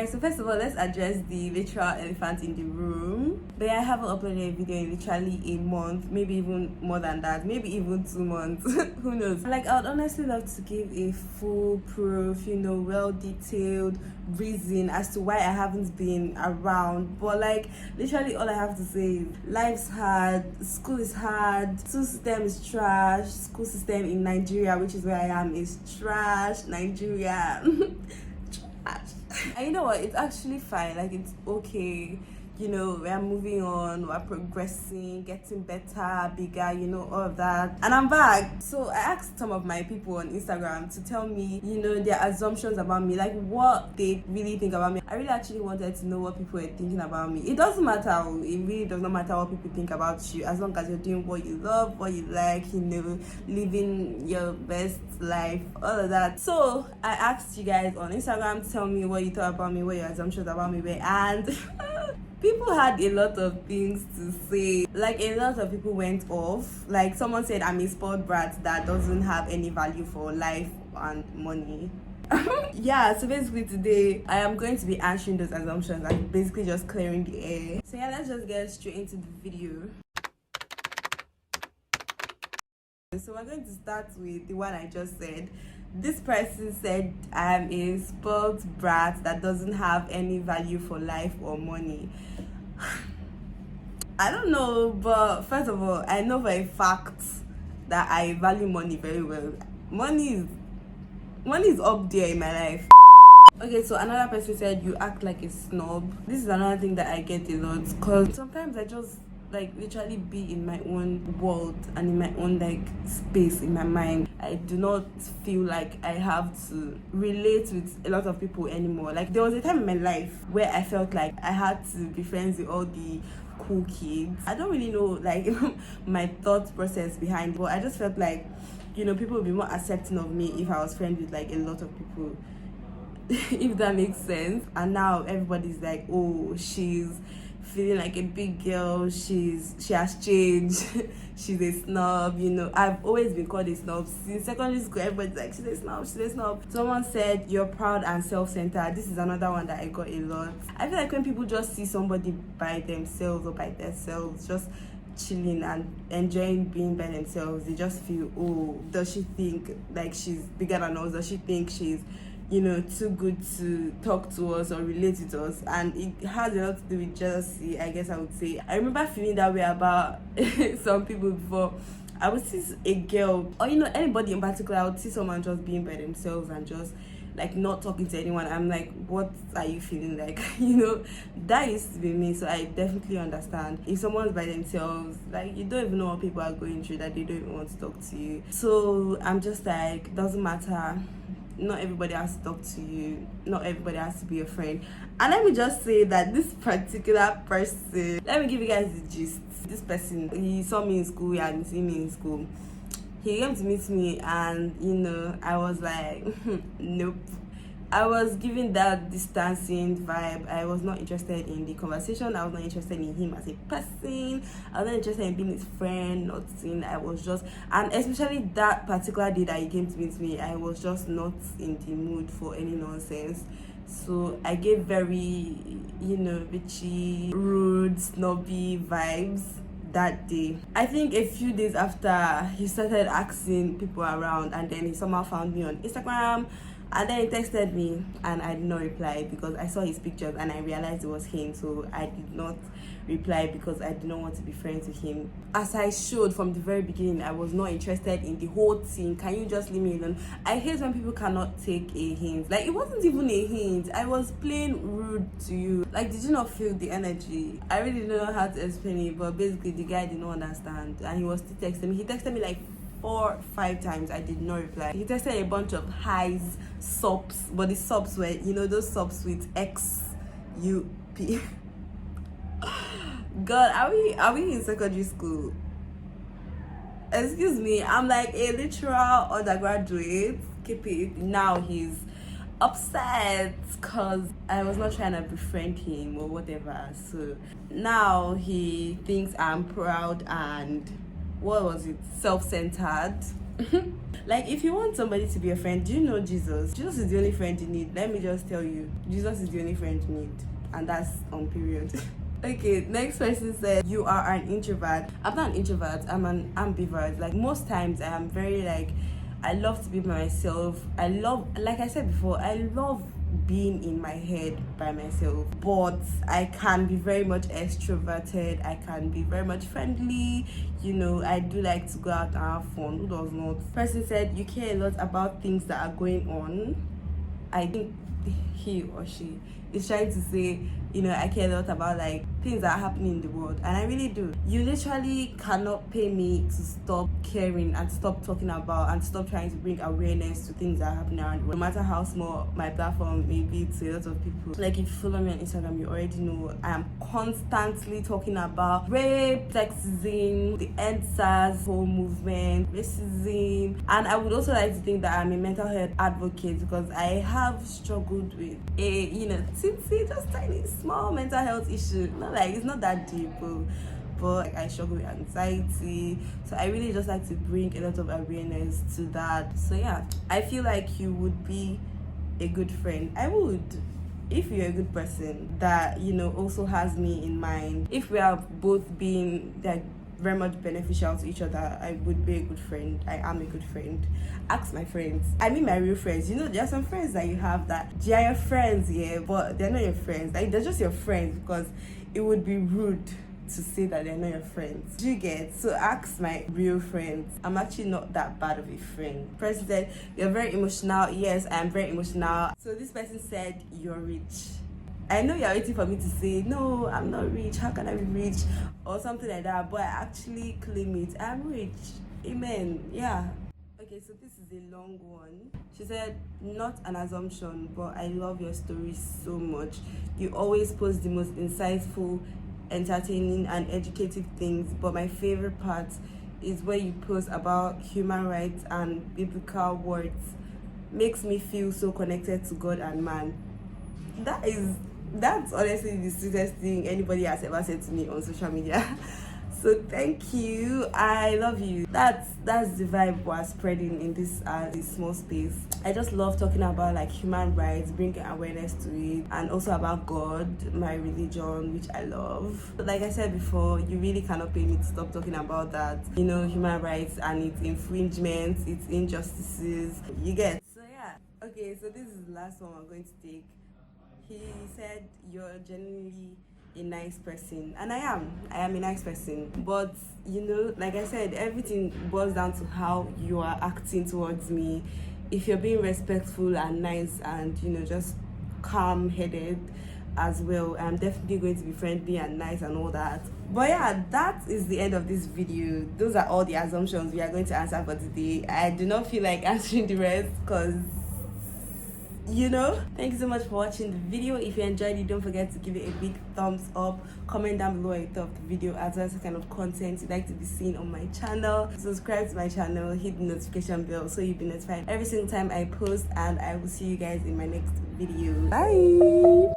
Alright, so first of all, let's address the literal elephant in the room. But I haven't uploaded a video in literally a month, maybe even more than that, maybe even 2 months. Who knows? Like, I would honestly love to give a foolproof, well detailed reason as to why I haven't been around. But like, literally all I have to say is life's hard, school is hard, school system is trash, school system in Nigeria, which is where I am, is trash. Nigeria. And you know what, it's actually fine, like it's okay, we're moving on, we're progressing, getting better, bigger, all of that. And I'm back. So I asked some of my people on Instagram to tell me, their assumptions about me, like what they really think about me. I really actually wanted to know what people were thinking about me. It doesn't matter, it really does not matter what people think about you, as long as you're doing what you love, what you like, living your best life, all of that. So I asked you guys on Instagram to tell me what you thought about me, what your assumptions about me were, and people had a lot of things to say. Like, a lot of people went off. Like, someone said I'm a spoiled brat that doesn't have any value for life and money. Yeah, so basically today I am going to be answering those assumptions and basically just clearing the air. So yeah, let's just get straight into the video. So we're going to start with the one I just said. This person said I'm a spoiled brat that doesn't have any value for life or money. I don't know, but first of all, I know for a fact that I value money very well. Money is up there in my life. Okay, so another person said you act like a snob. This is another thing that I get a lot, because sometimes I just literally be in my own world and in my own space in my mind. I do not feel like I have to relate with a lot of people anymore. Like, there was a time in my life where I felt like I had to be friends with all the cool kids. I don't really know my thought process behind it, but I just felt like people would be more accepting of me if I was friends with a lot of people. If that makes sense. And now everybody's like, oh, she's feeling like a big girl, she has changed. She's a snob. I've always been called a snob since secondary school. Everybody's like, she's a snob. Someone said you're proud and self-centered. This is another one that I got a lot. I feel like when people just see somebody by themselves or by themselves just chilling and enjoying being by themselves, they just feel, oh, does she think like she's bigger than us? Does she think she's too good to talk to us or relate with us? And it has a lot to do with jealousy, I guess I would say. I remember feeling that way about some people before. I would see a girl, or anybody in particular, I would see someone just being by themselves and just not talking to anyone. I'm like, what are you feeling like? That used to be me. So I definitely understand if someone's by themselves, you don't even know what people are going through, that they don't even want to talk to you. So I'm just like, doesn't matter. Not everybody has to talk to you. Not everybody has to be your friend. And let me just say that this particular person, let me give you guys the gist. This person, he saw me in school, he hadn't seen me in school. He came to meet me and, I was like, nope. I was giving that distancing vibe. I was not interested in the conversation. I was not interested in him as a person. I was not interested in being his friend, nothing. I was just, and especially that particular day that he came to meet me, I was just not in the mood for any nonsense. So I gave very, bitchy, rude, snobby vibes that day. I think a few days after, he started asking people around, and then he somehow found me on Instagram. And then he texted me and I did not reply because I saw his pictures and I realized it was him. So I did not reply because I did not want to be friends with him. As I showed from the very beginning, I was not interested in the whole thing. Can you just leave me alone? I hate when people cannot take a hint. It wasn't even a hint. I was plain rude to you. Did you not feel the energy? I really don't know how to explain it, but basically the guy did not understand and he was still texting me. He texted me 4 5 times. I did not reply. He tested a bunch of highs, subs, but the subs were those subs with XUP. God, are we in secondary school? Excuse me, I'm like a literal undergraduate. Keep it. Now he's upset because I was not trying to befriend him or whatever. So now he thinks I'm proud and what was it, self-centered. Like, if you want somebody to be a friend, do you know Jesus? Jesus is the only friend you need. Let me just tell you, Jesus is the only friend you need, and that's on period. Okay, next person said you are an introvert. I'm not an introvert, I'm an ambivert. Like, most times I am very like, I love to be myself. I love, like I said before, I love being in my head by myself, but I can be very much extroverted. I can be very much friendly. You know, I do like to go out and have fun. Who does not? Person said you care a lot about things that are going on. I think he or she is trying to say, you know, I care a lot about like things that are happening in the world, and I really do. You literally cannot pay me to stop caring and stop talking about and stop trying to bring awareness to things that are happening around the world, no matter how small my platform may be to a lot of people. Like, if you follow me on Instagram, you already know I am constantly talking about rape, sexism, the EndSARS whole movement, racism, and I would also like to think that I'm a mental health advocate, because I have struggled with a, you know, just tiny small mental health issue. Not like, it's not that deep, but like, I struggle with anxiety, so I really just like to bring a lot of awareness to that. So yeah, I feel like you would be a good friend. I would, if you're a good person that, you know, also has me in mind. If we are both being like very much beneficial to each other, I would be a good friend. I am a good friend. Ask my friends. I mean, my real friends. You know, there are some friends that you have that they are your friends, yeah, but they're not your friends. Like, they're just your friends, because it would be rude to say that they're not your friends. Do you get? So ask my real friends. I'm actually not that bad of a friend. Person said, you're very emotional. Yes, I am very emotional. So this person said, you're rich. I know you're waiting for me to say, no, I'm not rich. How can I be rich? Or something like that. But I actually claim it. I'm rich. Amen. Yeah. Okay, so this is a long one. She said, not an assumption, but I love your story so much. You always post the most insightful, entertaining, and educative things. But my favorite part is where you post about human rights and biblical words. Makes me feel so connected to God and man. That's honestly the sweetest thing anybody has ever said to me on social media. So thank you. I love you. That's the vibe we're spreading in this small space. I just love talking about like human rights, bringing awareness to it, and also about God, my religion, which I love. But like I said before, you really cannot pay me to stop talking about that. You know, human rights and its infringements, its injustices. You get. So yeah. Okay, so this is the last one I'm going to take. He said you're genuinely a nice person, and I am a nice person, but you know, like I said, everything boils down to how you are acting towards me. If you're being respectful and nice and, you know, just calm-headed as well, I'm definitely going to be friendly and nice and all that. But yeah, that is the end of this video. Those are all the assumptions we are going to answer for today. I do not feel like answering the rest, because, you know. Thank you so much for watching the video. If you enjoyed it, don't forget to give it a big thumbs up. Comment down below what you thought of the video, as well as the kind of content you'd like to be seen on my channel. Subscribe to my channel, hit the notification bell so you'll be notified every single time I post, and I will see you guys in my next video. Bye.